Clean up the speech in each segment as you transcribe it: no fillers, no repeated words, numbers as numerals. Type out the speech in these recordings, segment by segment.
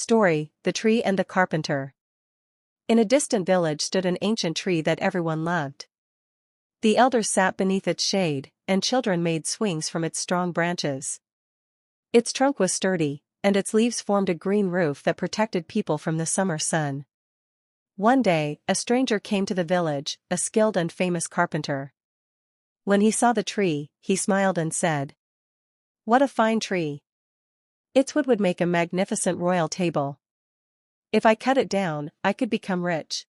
Story: The Tree and the Carpenter. In a distant village stood an ancient tree that everyone loved. The elders sat beneath its shade, and children made swings from its strong branches. Its trunk was sturdy, and its leaves formed a green roof that protected people from the summer sun. One day, a stranger came to the village, a skilled and famous carpenter. When he saw the tree, he smiled and said, "What a fine tree! Its wood would make a magnificent royal table. If I cut it down, I could become rich."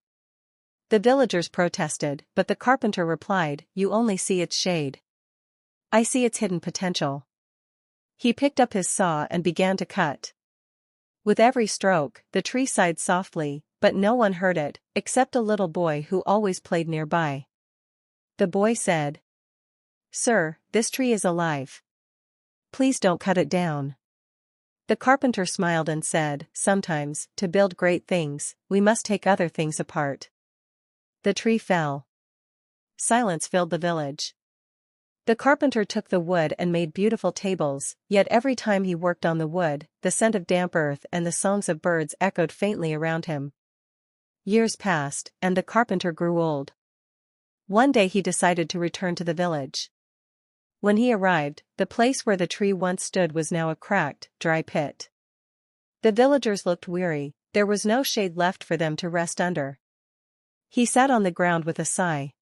The villagers protested, but the carpenter replied, "You only see its shade. I see its hidden potential." He picked up his saw and began to cut. With every stroke, the tree sighed softly, but no one heard it, except a little boy who always played nearby. The boy said, "Sir, this tree is alive. Please don't cut it down." The carpenter smiled and said, "Sometimes, to build great things, we must take other things apart." The tree fell. Silence filled the village. The carpenter took the wood and made beautiful tables, yet every time he worked on the wood, the scent of damp earth and the songs of birds echoed faintly around him. Years passed, and the carpenter grew old. One day he decided to return to the village. When he arrived, the place where the tree once stood was now a cracked, dry pit. The villagers looked weary, there was no shade left for them to rest under. He sat on the ground with a sigh.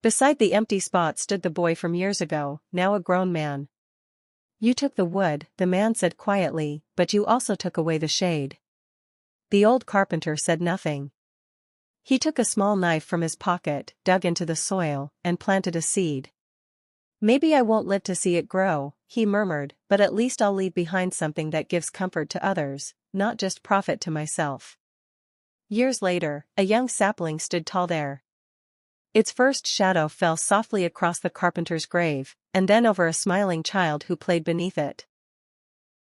Beside the empty spot stood the boy from years ago, now a grown man. "You took the wood," the man said quietly, "but you also took away the shade." The old carpenter said nothing. He took a small knife from his pocket, dug into the soil, and planted a seed. "Maybe I won't live to see it grow," he murmured, "but at least I'll leave behind something that gives comfort to others, not just profit to myself." Years later, a young sapling stood tall there. Its first shadow fell softly across the carpenter's grave, and then over a smiling child who played beneath it.